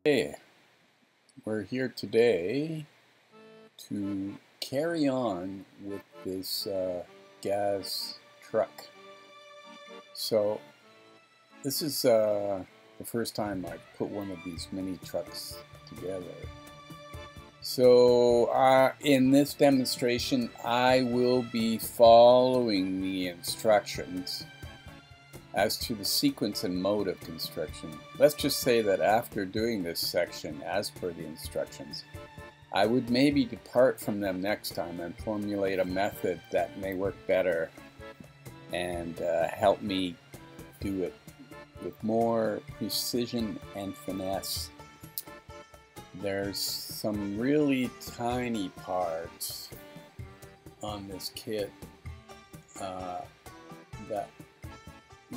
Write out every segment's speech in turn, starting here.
Hey, we're here today to carry on with this gas truck. So this is the first time I've put one of these mini trucks together. So in this demonstration I will be following the instructions as to the sequence and mode of construction. Let's just say that after doing this section as per the instructions, I would maybe depart from them next time and formulate a method that may work better and help me do it with more precision and finesse. There's some really tiny parts on this kit that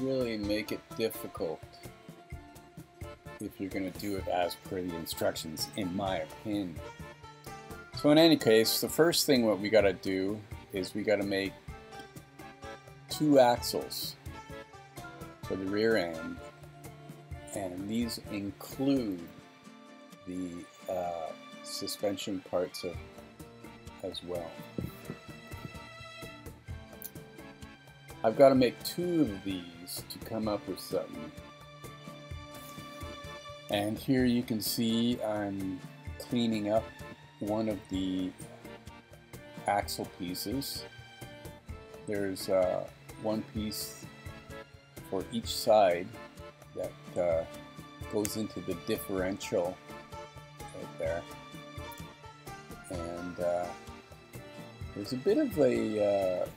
really make it difficult if you're going to do it as per the instructions, in my opinion. So in any case, the first thing what we got to do is we got to make two axles for the rear end, and these include the suspension parts as well. I've got to make two of these to come up with something. And here you can see I'm cleaning up one of the axle pieces. There's one piece for each side that goes into the differential right there. And there's a bit of a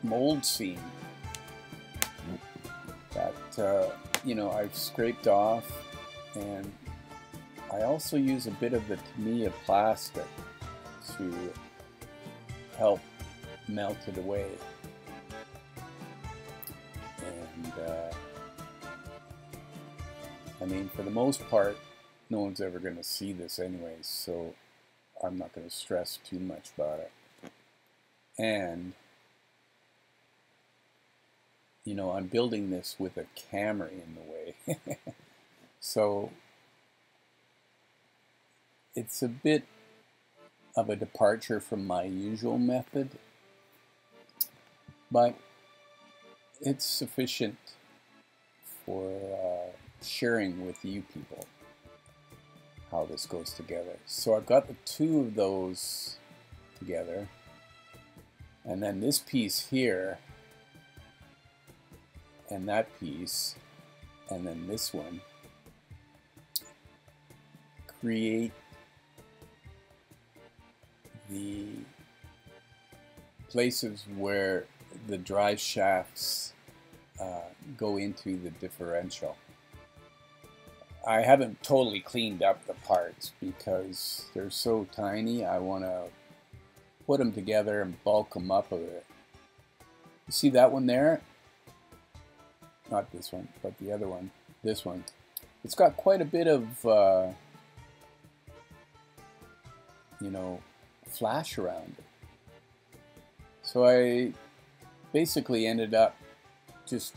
mold seam that I've scraped off, and I also use a bit of the Tamiya plastic to help melt it away. And I mean, for the most part, no one's ever going to see this anyways, so I'm not going to stress too much about it. And I'm building this with a camera in the way. So it's a bit of a departure from my usual method, but it's sufficient for sharing with you people how this goes together. So I've got the two of those together, and then this piece here, and that piece, and then this one, create the places where the drive shafts go into the differential. I haven't totally cleaned up the parts because they're so tiny. I want to put them together and bulk them up a bit. You see that one there? Not this one, but the other one. This one. It's got quite a bit of flash around it. So I basically ended up just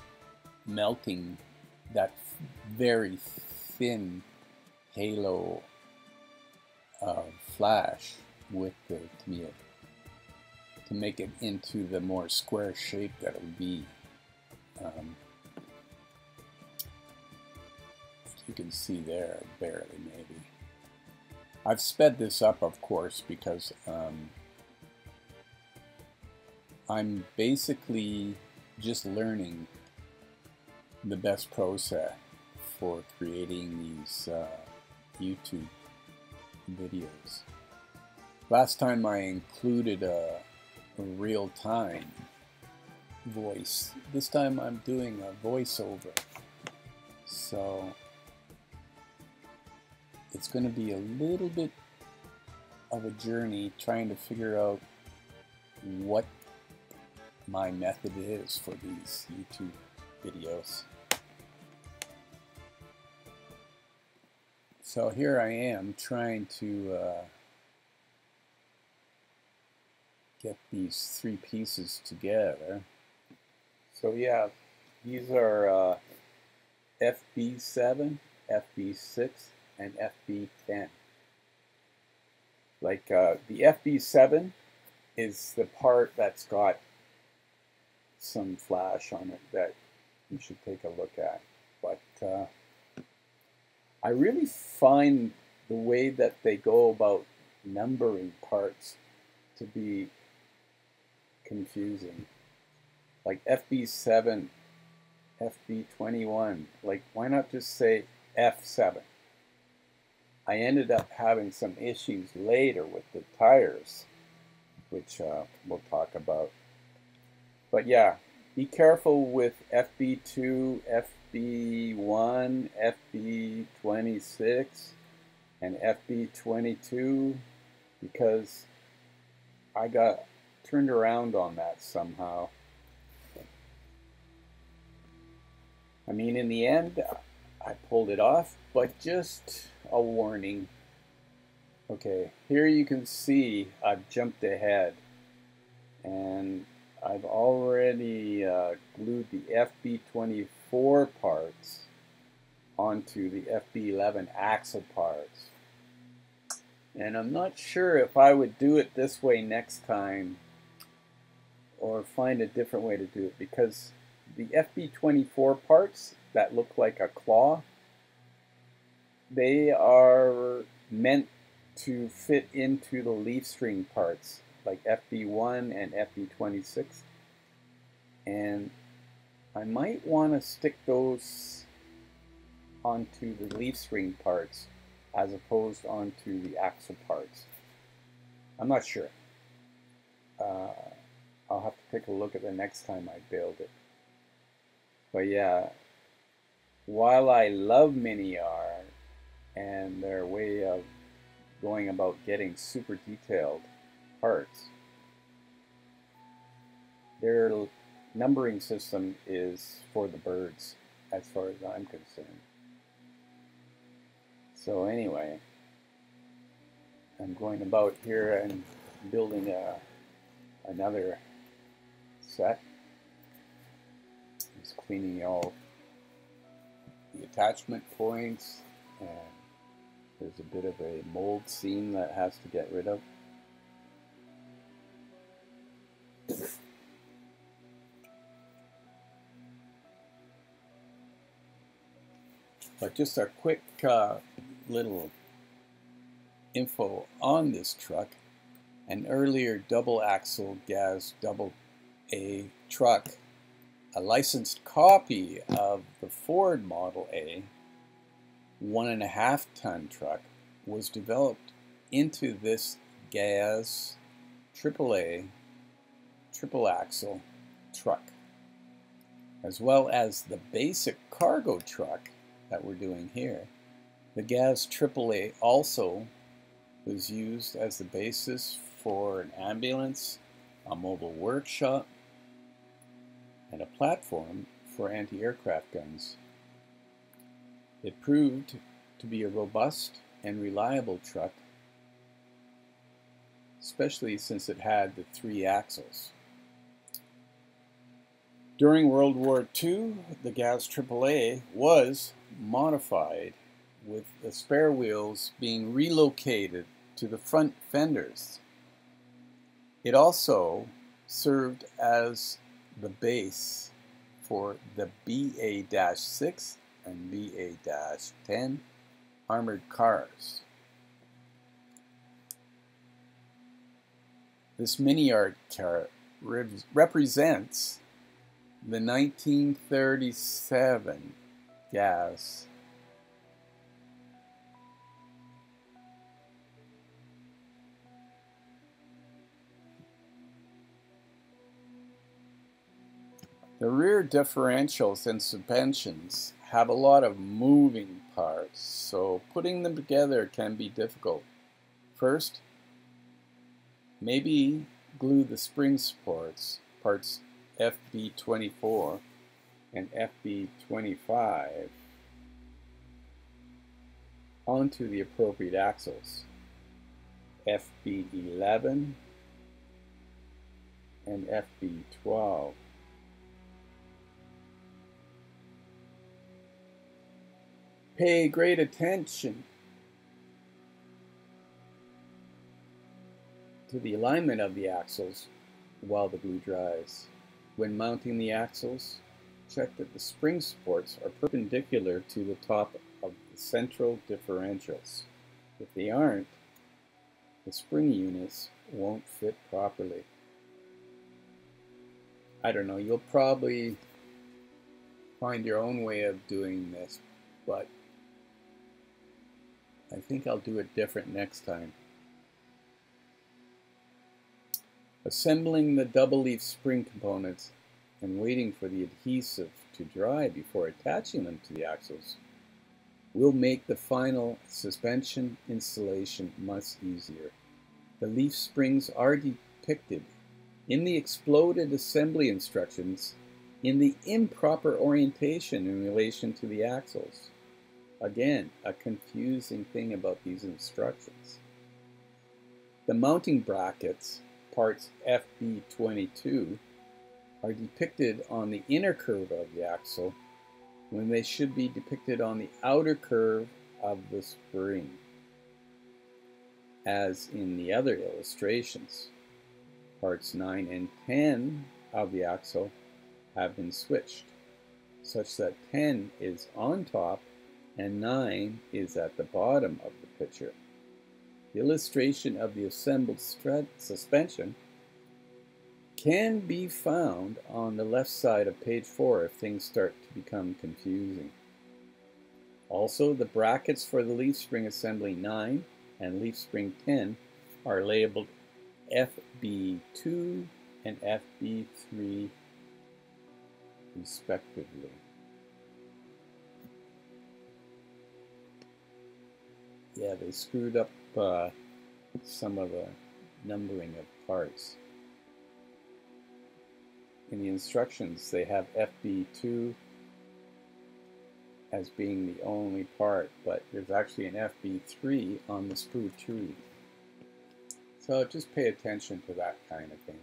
melting that very thin halo of flash with the Tamiya to make it into the more square shape that it would be. You can see there, barely maybe. I've sped this up, of course, because I'm basically just learning the best process for creating these YouTube videos. Last time I included a real-time voice. This time I'm doing a voiceover. So it's going to be a little bit of a journey trying to figure out what my method is for these YouTube videos. So here I am trying to get these three pieces together. So yeah, these are FB7, FB6, and FB10. Like the FB7 is the part that's got some flash on it that you should take a look at. But I really find the way that they go about numbering parts to be confusing. Like FB7, FB21, like why not just say F7? I ended up having some issues later with the tires, which we'll talk about. But yeah, be careful with FB2, FB1, FB26, and FB22 because I got turned around on that somehow. I mean, in the end, I pulled it off, but just a warning. Okay, here you can see I've jumped ahead and I've already glued the FB24 parts onto the FB11 axle parts. And I'm not sure if I would do it this way next time or find a different way to do it, because the FB24 parts that look like a claw, they are meant to fit into the leaf string parts like FB1 and FB26, and I might want to stick those onto the leaf spring parts as opposed onto the axle parts. I'm not sure. I'll have to take a look at the next time I build it. But yeah, while I love Mini-R and their way of going about getting super detailed parts, their numbering system is for the birds as far as I'm concerned. So anyway, I'm going about here and building another set. Just cleaning all the attachment points, and there's a bit of a mold seam that has to get rid of. But just a quick little info on this truck. An earlier double axle gas double A truck, a licensed copy of the Ford Model A 1.5 ton truck, was developed into this gas AAA triple axle truck, as well as the basic cargo truck that we're doing here. The gas AAA also was used as the basis for an ambulance, a mobile workshop, and a platform for anti-aircraft guns. It proved to be a robust and reliable truck, especially since it had the 3 axles. During World War II, the gas AAA was modified, with the spare wheels being relocated to the front fenders. It also served as the base for the BA-6 and BA-10 armored cars. This Mini-R car represents the 1937 gas The rear differentials and suspensions have a lot of moving parts, so putting them together can be difficult. First, maybe glue the spring supports, parts FB24 and FB25, onto the appropriate axles, FB11 and FB12. Pay great attention to the alignment of the axles while the glue dries. When mounting the axles, check that the spring supports are perpendicular to the top of the central differentials. If they aren't, the spring units won't fit properly. I don't know, you'll probably find your own way of doing this, but I think I'll do it different next time. Assembling the double leaf spring components and waiting for the adhesive to dry before attaching them to the axles will make the final suspension installation much easier. The leaf springs are depicted in the exploded assembly instructions in the improper orientation in relation to the axles. Again, a confusing thing about these instructions. The mounting brackets, parts FB22, are depicted on the inner curve of the axle when they should be depicted on the outer curve of the spring, as in the other illustrations. Parts 9 and 10 of the axle have been switched, such that 10 is on top and 9 is at the bottom of the picture. The illustration of the assembled suspension can be found on the left side of page 4 if things start to become confusing. Also, the brackets for the leaf spring assembly 9 and leaf spring 10 are labeled FB2 and FB3 respectively. Yeah, they screwed up some of the numbering of parts. In the instructions, they have FB2 as being the only part, but there's actually an FB3 on the sprue tree. So just pay attention to that kind of thing.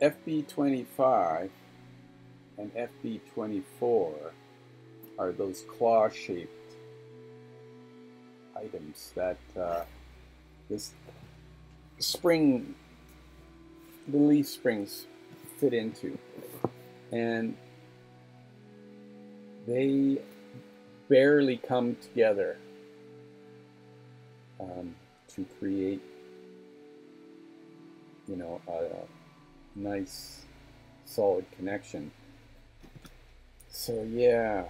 FB25 and FB24 are those claw-shaped items that this spring, the leaf springs fit into, and they barely come together to create, you know, a nice solid connection. So yeah,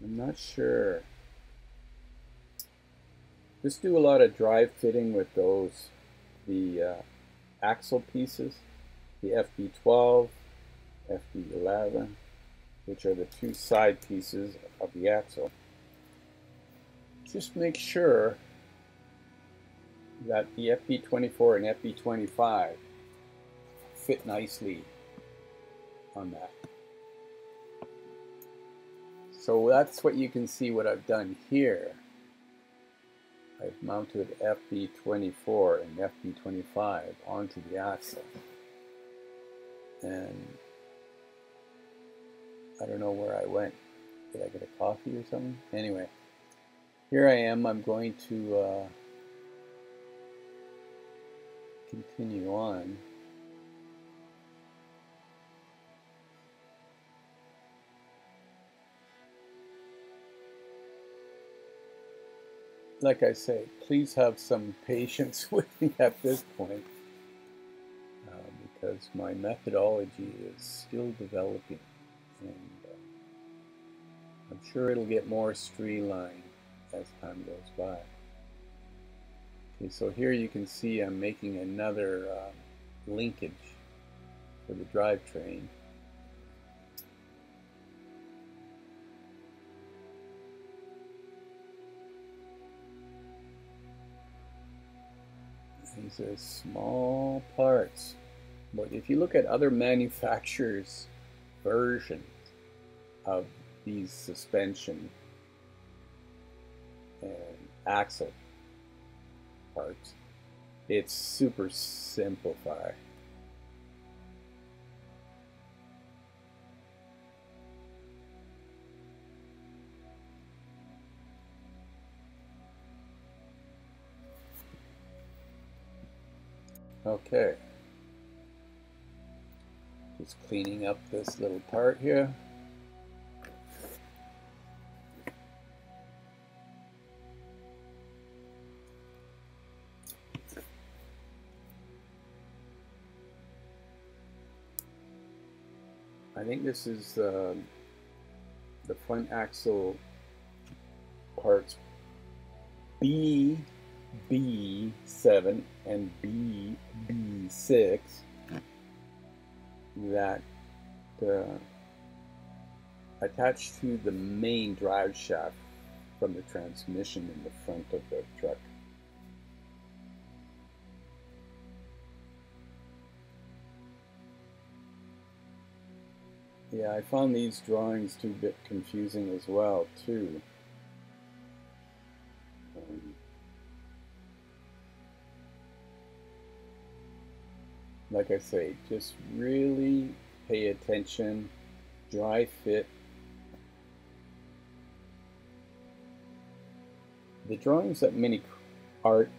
I'm not sure. Just do a lot of drive fitting with those, the axle pieces, the FB12, FB11, which are the two side pieces of the axle. Just make sure that the FB24 and FB25 fit nicely on that. So that's what you can see what I've done here. I've mounted FB24 and FB25 onto the axle. And I don't know where I went. Did I get a coffee or something? Anyway, here I am. I'm going to continue on. Like I say, please have some patience with me at this point, because my methodology is still developing, and I'm sure it'll get more streamlined as time goes by. Okay, so here you can see I'm making another linkage for the drivetrain. These are small parts, But if you look at other manufacturers' versions of these suspension and axle parts, it's super simplified. Okay, just cleaning up this little part here. I think this is the front axle parts B, B7 and B6 that attach to the main drive shaft from the transmission in the front of the truck. Yeah, I found these drawings a bit confusing as well, too. Like I say, just really pay attention, dry fit. The drawings that Mini Art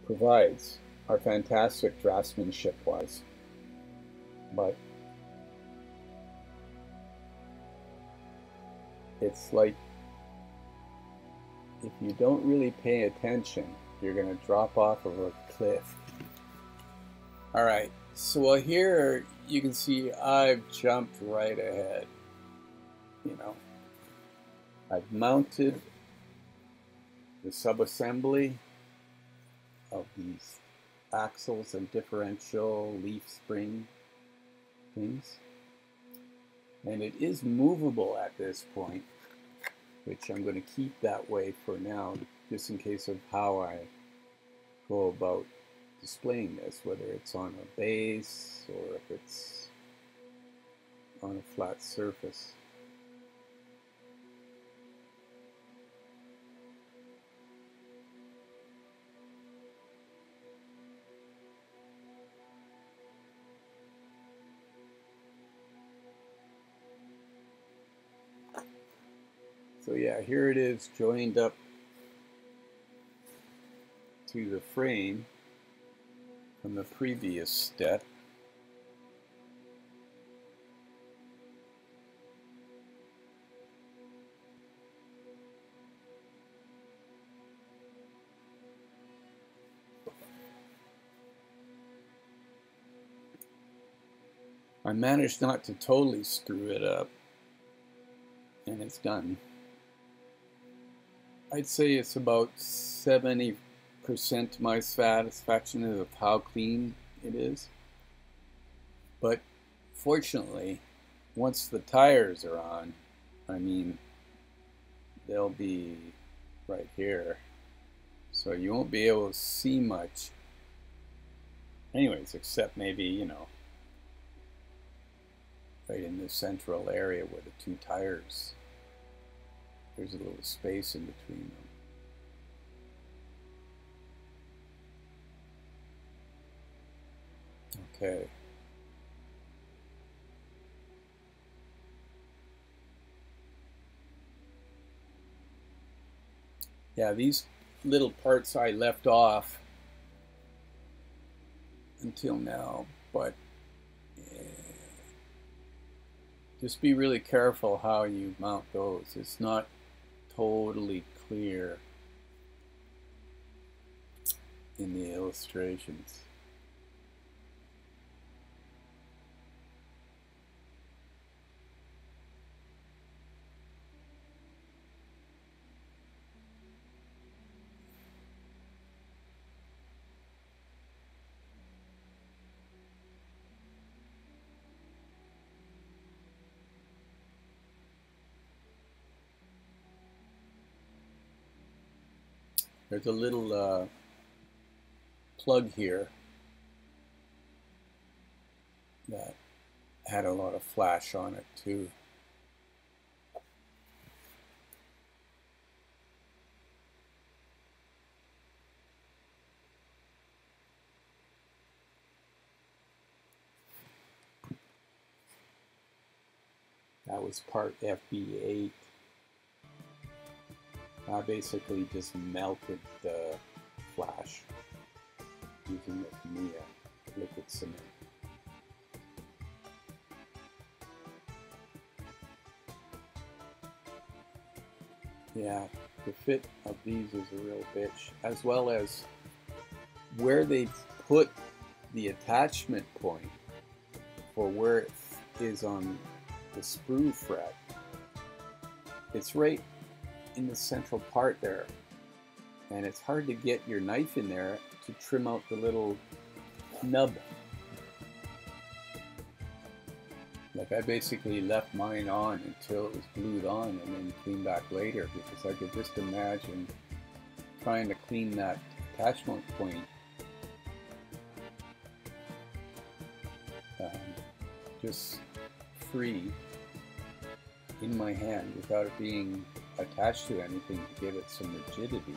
provides are fantastic draftsmanship-wise, but it's like if you don't really pay attention, you're going to drop off of a cliff. Alright, so here you can see I've jumped right ahead. You know, I've mounted the subassembly of these axles and differential leaf spring things. And it is movable at this point, which I'm going to keep that way for now, just in case of how I go about displaying this, whether it's on a base or if it's on a flat surface. So yeah, here it is joined up to the frame from the previous step. I managed not to totally screw it up, and it's done. I'd say it's about 70% to my satisfaction of how clean it is. But fortunately, once the tires are on, I mean, they'll be right here. So you won't be able to see much. Anyways, except maybe, you know, right in the central area where the two tires, there's a little space in between them. Okay. Yeah, these little parts I left off until now, but just be really careful how you mount those. It's not totally clear in the illustrations. There's a little plug here that had a lot of flash on it too. That was part FB8. I basically just melted the flash using the Tamiya liquid cement. Yeah, the fit of these is a real bitch, as well as where they've put the attachment point for where it is on the sprue fret. It's right in the central part there, and it's hard to get your knife in there to trim out the little nub. Like, I basically left mine on until it was glued on and then came back later, because I could just imagine trying to clean that attachment point just free in my hand without it being attached to anything to give it some rigidity.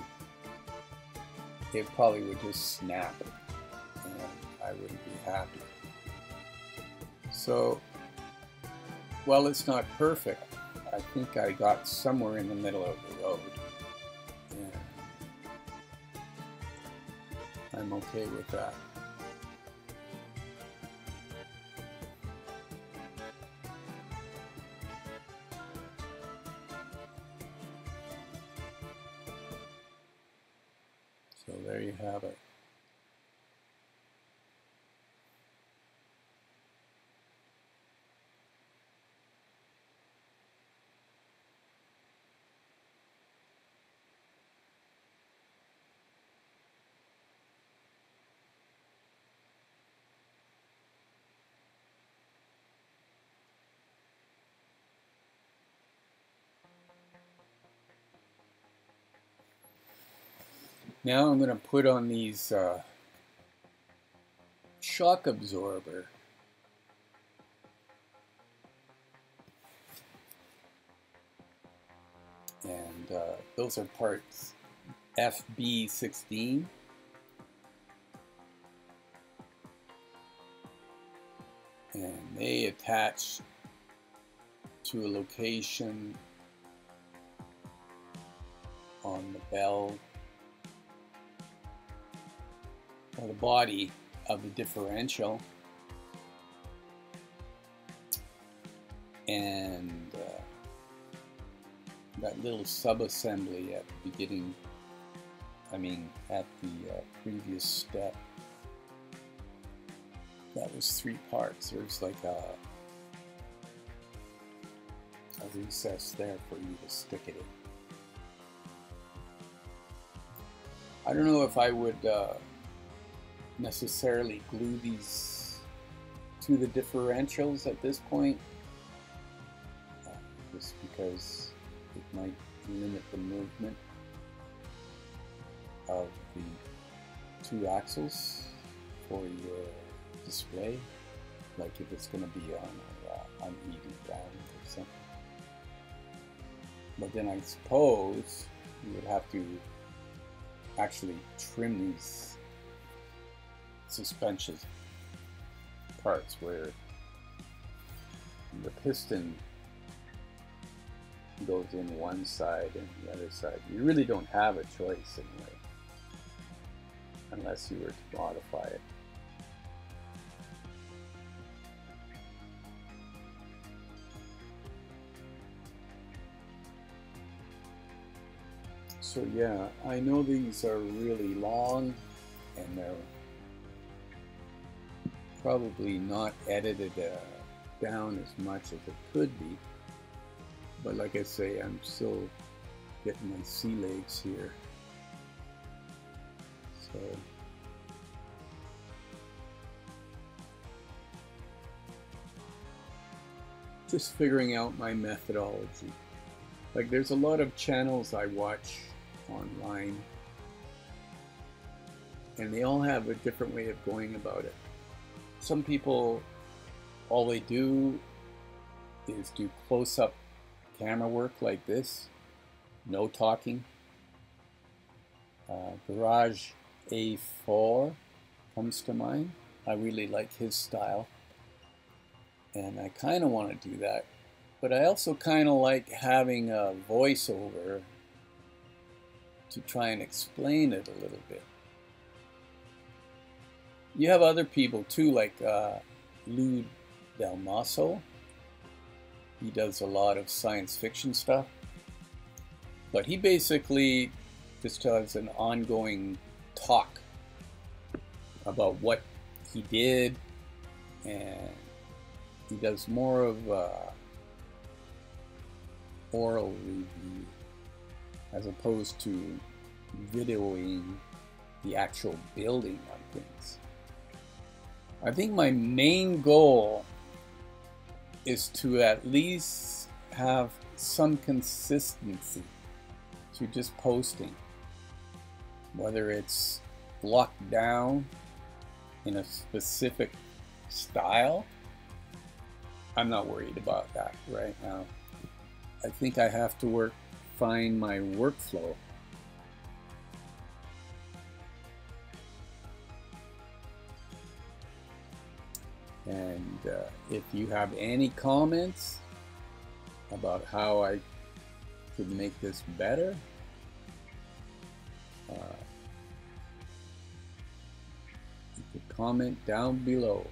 It probably would just snap and I wouldn't be happy. So, while it's not perfect, I think I got somewhere in the middle of the road, and I'm okay with that. So there you have it. Now I'm going to put on these shock absorber. And those are parts FB16. And they attach to a location on the bell or the body of the differential, and that little sub-assembly at the beginning, at the previous step, that was 3 parts. There's like a recess there for you to stick it in. I don't know if I would necessarily glue these to the differentials at this point, just because it might limit the movement of the 2 axles for your display, like if it's going to be on uneven ground or something. But then I suppose you would have to actually trim these suspension parts where the piston goes in one side and the other side. You really don't have a choice anyway, unless you were to modify it. So yeah, I know these are really long and they're probably not edited down as much as it could be, but like I say, I'm still getting my sea legs here, so just figuring out my methodology. Like, there's a lot of channels I watch online and they all have a different way of going about it. Some people all they do is do close-up camera work like this, no talking. Garage A4 comes to mind. I really like his style, and I kind of want to do that, but I also kind of like having a voiceover to try and explain it a little bit. You have other people too, like Lou Del Maso. He does a lot of science fiction stuff, but he basically just does an ongoing talk about what he did, and he does more of oral review as opposed to videoing the actual building of things. I think my main goal is to at least have some consistency to just posting, whether it's locked down in a specific style. I'm not worried about that right now. I think I have to find my workflow. And if you have any comments about how I could make this better, you could comment down below.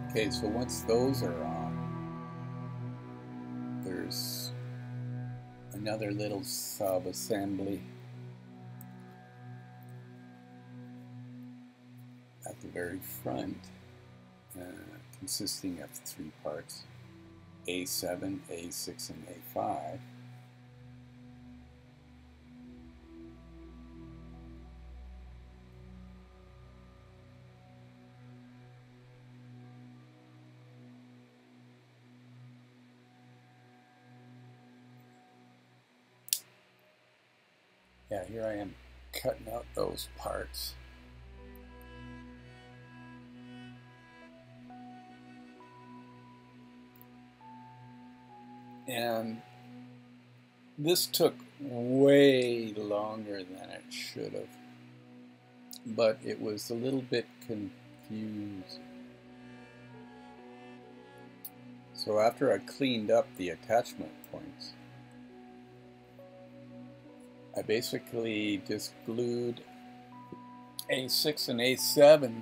Okay, so once those are on, there's another little sub-assembly at the very front, consisting of 3 parts, A7, A6, and A5. Yeah, here I am cutting out those parts. And this took way longer than it should have, but it was a little bit confusing. So after I cleaned up the attachment points, I basically just glued A6 and A7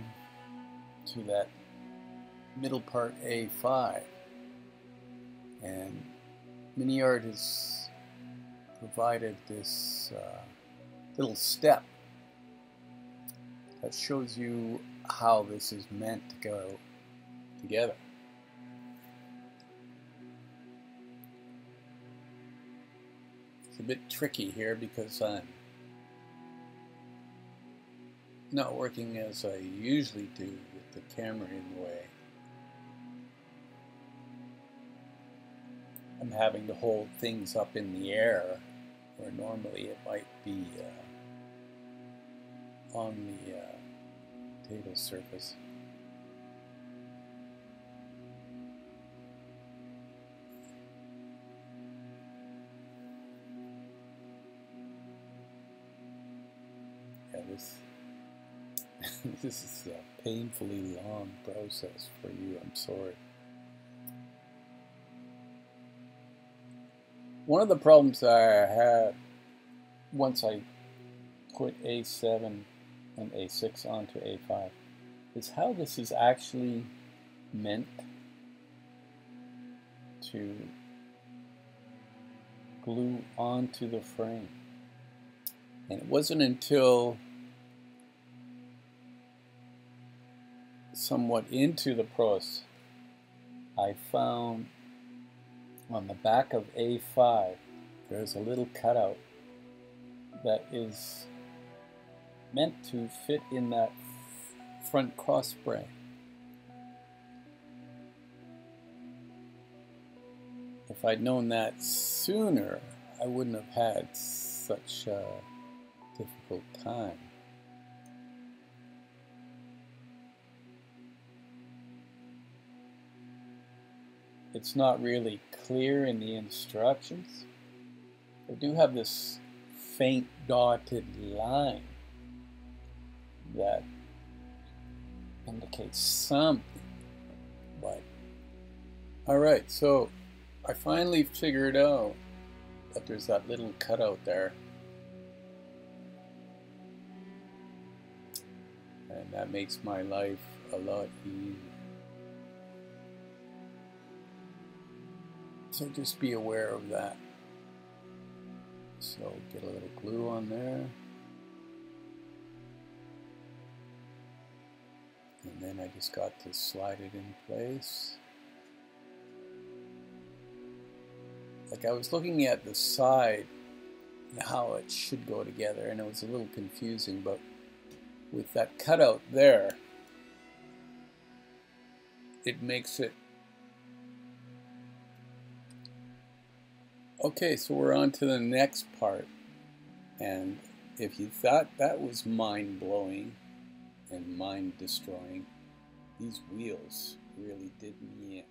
to that middle part A5. And MiniArt has provided this little step That shows you how this is meant to go together. It's a bit tricky here because I'm not working as I usually do with the camera in the way. I'm having to hold things up in the air where normally it might be on the table surface. Yeah, this is a painfully long process for you, I'm sorry. One of the problems I had once I put A7 and A6 onto A5 is how this is actually meant to glue onto the frame. And it wasn't until somewhat into the process I found on the back of A5 there's a little cutout that is meant to fit in that front cross spring. If I'd known that sooner, I wouldn't have had such a difficult time. It's not really clear in the instructions. I do have this faint dotted line that indicates something, but alright, so I finally figured out that there's that little cutout there, and that makes my life a lot easier. So just be aware of that. So get a little glue on there. And then I just got to slide it in place. Like I was looking at the side and how it should go together, and it was a little confusing, but with that cutout there, it makes it. Okay, so we're on to the next part, and if you thought that was mind-blowing and mind-destroying, these wheels really did me in.